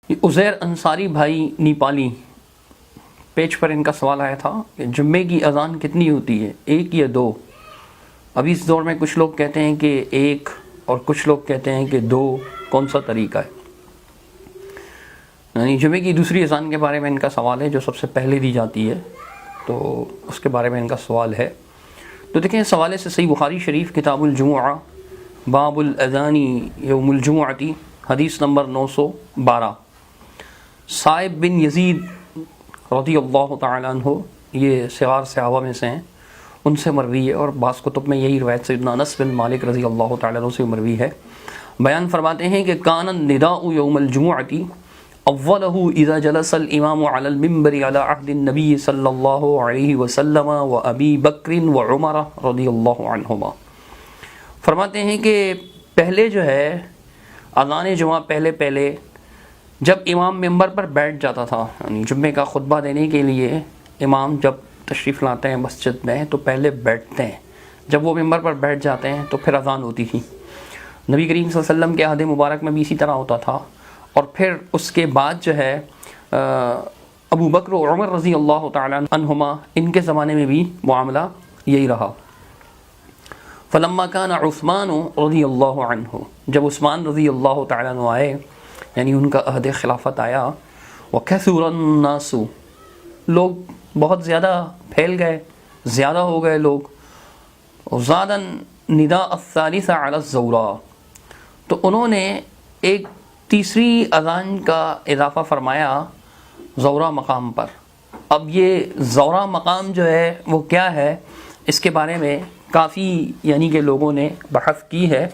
عزیر انصاری بھائی نیپالی، پیج پر ان کا سوال آیا تھا کہ جمعے کی اذان کتنی ہوتی ہے، ایک یا دو؟ ابھی اس دور میں کچھ لوگ کہتے ہیں کہ ایک اور کچھ لوگ کہتے ہیں کہ دو، کون سا طریقہ ہے؟ یعنی جمعے کی دوسری اذان کے بارے میں ان کا سوال ہے جو سب سے پہلے دی جاتی ہے، تو اس کے بارے میں ان کا سوال ہے۔ تو دیکھیں اس حوالے سے صحیح بخاری شریف کتاب الجمعہ باب الاذان یوم الجمعۃ حدیث نمبر 912، صائب بن یزید رضی اللہ تعالیٰ عنہ، یہ صغار صحابہ میں سے ہیں، ان سے مروی ہے، اور بعض کتب میں یہی روایت سیدنا انس بن مالک رضی اللہ تعالیٰ عنہ سے مروی ہے۔ بیان فرماتے ہیں کہ کان النداء یوم الجمعۃ اولہ اذا جلس الامام علی المنبر علی عہد النبی صلی اللہ علیہ وسلم و ابی بکر و عمر رضی اللہ عنہما۔ فرماتے ہیں کہ پہلے جو ہے اذان جمعہ پہلے جب امام ممبر پر بیٹھ جاتا تھا، یعنی جمعے کا خطبہ دینے کے لیے امام جب تشریف لاتے ہیں مسجد میں تو پہلے بیٹھتے ہیں، جب وہ ممبر پر بیٹھ جاتے ہیں تو پھر اذان ہوتی تھی۔ نبی کریم صلی اللہ علیہ وسلم کے عہد مبارک میں بھی اسی طرح ہوتا تھا، اور پھر اس کے بعد جو ہے ابو بکر و عمر رضی اللہ تعالیٰ عنہما، ان کے زمانے میں بھی معاملہ یہی رہا۔ فلما کان عثمان رضی اللہ عنہ، جب عثمان رضی اللہ تعالیٰ عنہ آئے، یعنی ان کا عہد خلافت آیا، وکثر الناس، لوگ بہت زیادہ پھیل گئے، زیادہ ہو گئے لوگ، زاد النداء الثالث علی الزورا، تو انہوں نے ایک تیسری اذان کا اضافہ فرمایا زورا مقام پر۔ اب یہ زورا مقام جو ہے وہ کیا ہے، اس کے بارے میں کافی یعنی کہ لوگوں نے بحث کی ہے،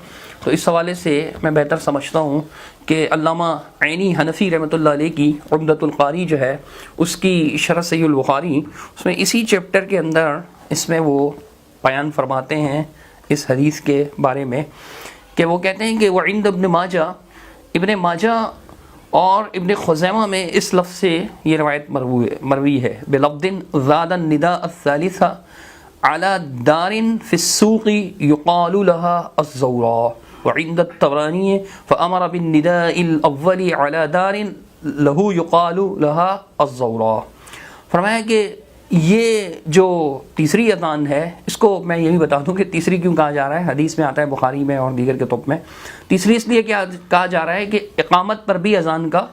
تو اس حوالے سے میں بہتر سمجھتا ہوں کہ علامہ عینی حنفی رحمۃ اللہ علیہ کی عمدۃ القاری جو ہے، اس کی شرح صحیح البخاری، اس میں اسی چیپٹر کے اندر اس میں وہ بیان فرماتے ہیں اس حدیث کے بارے میں، کہ وہ کہتے ہیں کہ وہ عند ابن ماجہ اور ابن خزیمہ میں اس لفظ سے یہ روایت مروی ہے، بلفظ زاد النداء الثالث على دار في السوق يقال لها الزوراء، وعند الطبراني فأمر بالنداء الأول على دار له يقال لها الزوراء۔ فرمایا کہ یہ جو تیسری اذان ہے، اس کو میں یہ بھی بتا دوں کہ تیسری کیوں کہا جا رہا ہے، حدیث میں آتا ہے بخاری میں اور دیگر کتب میں، تیسری اس لیے کہا جا رہا ہے کہ اقامت پر بھی اذان کا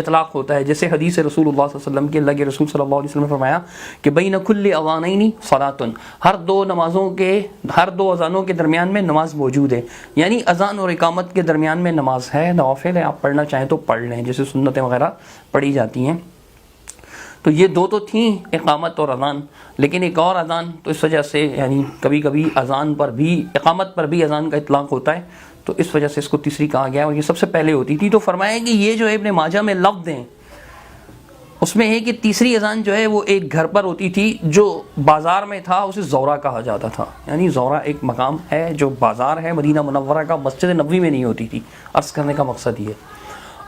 اطلاق ہوتا ہے، جیسے حدیث رسول اللہ صلی اللہ علیہ وسلم کی، اللہ کے رسول صلی اللہ علیہ وسلم نے فرمایا کہ بین کل اذانین صلاۃ، ہر دو اذانوں کے درمیان میں نماز موجود ہے، یعنی اذان اور اقامت کے درمیان میں نماز ہے، نوافل ہے، آپ پڑھنا چاہیں تو پڑھ لیں، جیسے سنتیں وغیرہ پڑھی جاتی ہیں۔ تو یہ دو تو تھیں، اقامت اور اذان، لیکن ایک اور اذان، تو اس وجہ سے یعنی کبھی کبھی اذان پر بھی، اقامت پر بھی اذان کا اطلاق ہوتا ہے، تو اس وجہ سے اس کو تیسری کہا گیا، اور یہ سب سے پہلے ہوتی تھی۔ تو فرمایا کہ یہ جو ابن ماجہ میں لفظ ہیں، اس میں ہے کہ تیسری اذان جو ہے وہ ایک گھر پر ہوتی تھی جو بازار میں تھا، اسے زورا کہا جاتا تھا، یعنی زورا ایک مقام ہے جو بازار ہے مدینہ منورہ کا، مسجد نبوی میں نہیں ہوتی تھی، عرض کرنے کا مقصد یہ ہے۔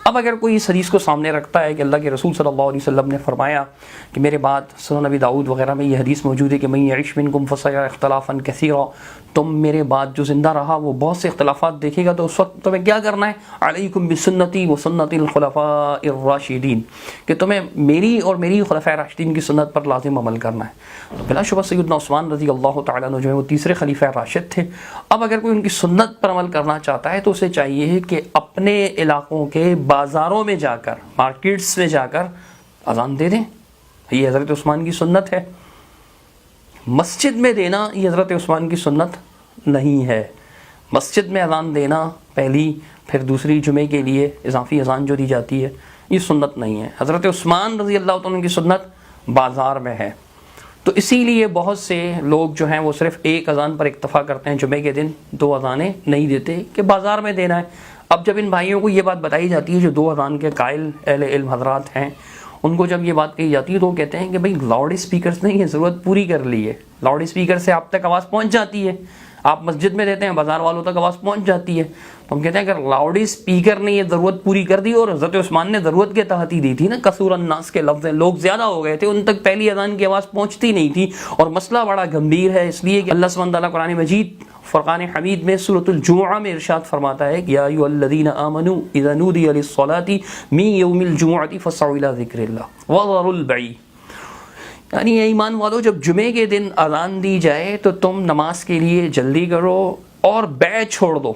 اب اگر کوئی اس حدیث کو سامنے رکھتا ہے کہ اللہ کے رسول صلی اللہ علیہ وسلم نے فرمایا کہ میرے بعد سنن نبی داؤد وغیرہ میں یہ حدیث موجود ہے کہ من یعش منکم فسیرى اختلافا کثیرا، تم میرے بعد جو زندہ رہا وہ بہت سے اختلافات دیکھے گا، تو اس وقت تمہیں کیا کرنا ہے، علیکم بسنتی و سنت الخلفاء الراشدین، کہ تمہیں میری اور میری خلفاء راشدین کی سنت پر لازم عمل کرنا ہے۔ تو بلا شبہ سیدنا عثمان رضی اللہ تعالیٰ عنہ جو ہے وہ تیسرے خلیفہ راشد تھے۔ اب اگر کوئی ان کی سنت پر عمل کرنا چاہتا ہے تو اسے چاہیے کہ اپنے علاقوں کے بازاروں میں جا کر، مارکیٹس میں جا کر اذان دے دیں، یہ حضرت عثمان کی سنت ہے۔ مسجد میں دینا یہ حضرت عثمان کی سنت نہیں ہے، مسجد میں اذان دینا پہلی، پھر دوسری جمعے کے لیے اضافی اذان جو دی جاتی ہے، یہ سنت نہیں ہے۔ حضرت عثمان رضی اللہ تعالیٰ کی سنت بازار میں ہے، تو اسی لیے بہت سے لوگ جو ہیں وہ صرف ایک اذان پر اکتفا کرتے ہیں، جمعے کے دن دو اذانیں نہیں دیتے کہ بازار میں دینا ہے۔ اب جب ان بھائیوں کو یہ بات بتائی جاتی ہے جو دو اذان کے قائل اہل علم حضرات ہیں، ان کو جب یہ بات کہی جاتی ہے تو وہ کہتے ہیں کہ بھئی لاؤڈ اسپیکرز نے یہ ضرورت پوری کر لی ہے، لاؤڈ اسپیکر سے آپ تک آواز پہنچ جاتی ہے، آپ مسجد میں رہتے ہیں, بازار والوں تک آواز پہنچ جاتی ہے, تو ہم کہتے ہیں اگر لاؤڈ اسپیکر نے یہ ضرورت پوری کر دی, اور حضرت عثمان نے ضرورت کے تحت ہی دی تھی نا, کثور الناس کے لفظ ہیں, لوگ زیادہ ہو گئے تھے, ان تک پہلی اذان کی آواز پہنچتی نہیں تھی, اور مسئلہ بڑا گمبھیر ہے, اس لیے کہ اللہ سبحانہ تعالیٰ قرآن مجید فرقان حمید میں سورۃ الجمعہ میں ارشاد فرماتا ہے کہ یا ایھا الذین آمنوا اذا نودی للصلاۃ من یوم الجمعۃ فاسعوا الی ذکر اللہ وذروا البیع, یعنی اے ایمان والو جب جمعے کے دن اذان دی جائے تو تم نماز کے لیے جلدی کرو اور بیع چھوڑ دو.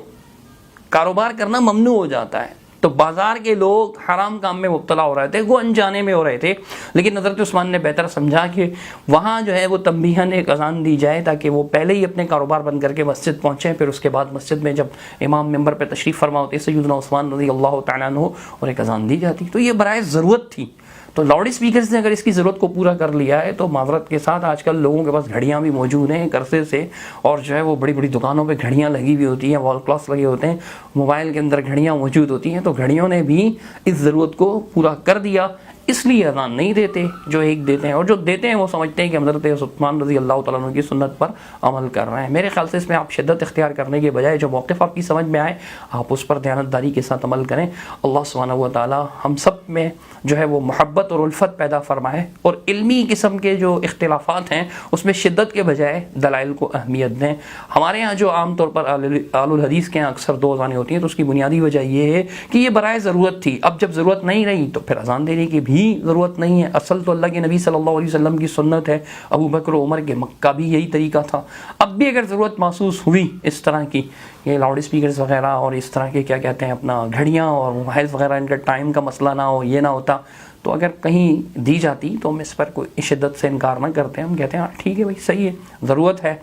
کاروبار کرنا ممنوع ہو جاتا ہے, تو بازار کے لوگ حرام کام میں مبتلا ہو رہے تھے, وہ انجانے میں ہو رہے تھے, لیکن حضرت عثمان نے بہتر سمجھا کہ وہاں جو ہے وہ تنبیہاً ایک اذان دی جائے تاکہ وہ پہلے ہی اپنے کاروبار بند کر کے مسجد پہنچیں, پھر اس کے بعد مسجد میں جب امام ممبر پہ تشریف فرما ہوتے سیدنا عثمان رضی اللہ تعالیٰ عنہ, اور ایک اذان دی جاتی. تو یہ برائے ضرورت تھی. تو لاؤڈ اسپیکرز نے اگر اس کی ضرورت کو پورا کر لیا ہے تو معذرت کے ساتھ آج کل لوگوں کے پاس گھڑیاں بھی موجود ہیں عرصے سے, اور جو ہے وہ بڑی بڑی دکانوں پہ گھڑیاں لگی ہوئی ہوتی ہیں, وال کلاکس لگے ہوتے ہیں, موبائل کے اندر گھڑیاں موجود ہوتی ہیں, تو گھڑیوں نے بھی اس ضرورت کو پورا کر دیا, اس لیے اذان نہیں دیتے جو ایک دیتے ہیں, اور جو دیتے ہیں وہ سمجھتے ہیں کہ حضرت عثمان رضی اللہ تعالیٰ عنہ کی سنت پر عمل کر رہے ہیں. میرے خیال سے اس میں آپ شدت اختیار کرنے کے بجائے جو موقف آپ کی سمجھ میں آئے آپ اس پر دیانتداری کے ساتھ عمل کریں. اللہ سبحانہ و تعالیٰ ہم سب میں جو ہے وہ محبت اور الفت پیدا فرمائے, اور علمی قسم کے جو اختلافات ہیں اس میں شدت کے بجائے دلائل کو اہمیت دیں. ہمارے ہاں جو عام طور پر اہل الحدیث کے ہاں اکثر دو اذانیں ہوتی ہیں, تو اس کی بنیادی وجہ یہ ہے کہ یہ برائے ضرورت تھی, اب جب ضرورت نہیں رہی تو پھر اذان دینے کی بھی ضرورت نہیں ہے. اصل تو اللہ کے نبی صلی اللہ علیہ وسلم کی سنت ہے, ابو بکر و عمر کے مکہ بھی یہی طریقہ تھا. اب بھی اگر ضرورت محسوس ہوئی اس طرح کی, یہ لاؤڈ اسپیکرز وغیرہ اور اس طرح کے کیا کہتے ہیں اپنا گھڑیاں اور موبائل وغیرہ, ان کا ٹائم کا مسئلہ نہ ہو, یہ نہ ہوتا, تو اگر کہیں دی جاتی تو ہم اس پر کوئی شدت سے انکار نہ کرتے ہیں, ہم کہتے ہیں ٹھیک ہے بھائی صحیح ہے, ضرورت ہے.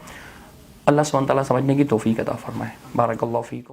اللہ سبحانہ تعالیٰ سمجھنے کی توفیق عطا فرمائے. بارک اللہ فیکم.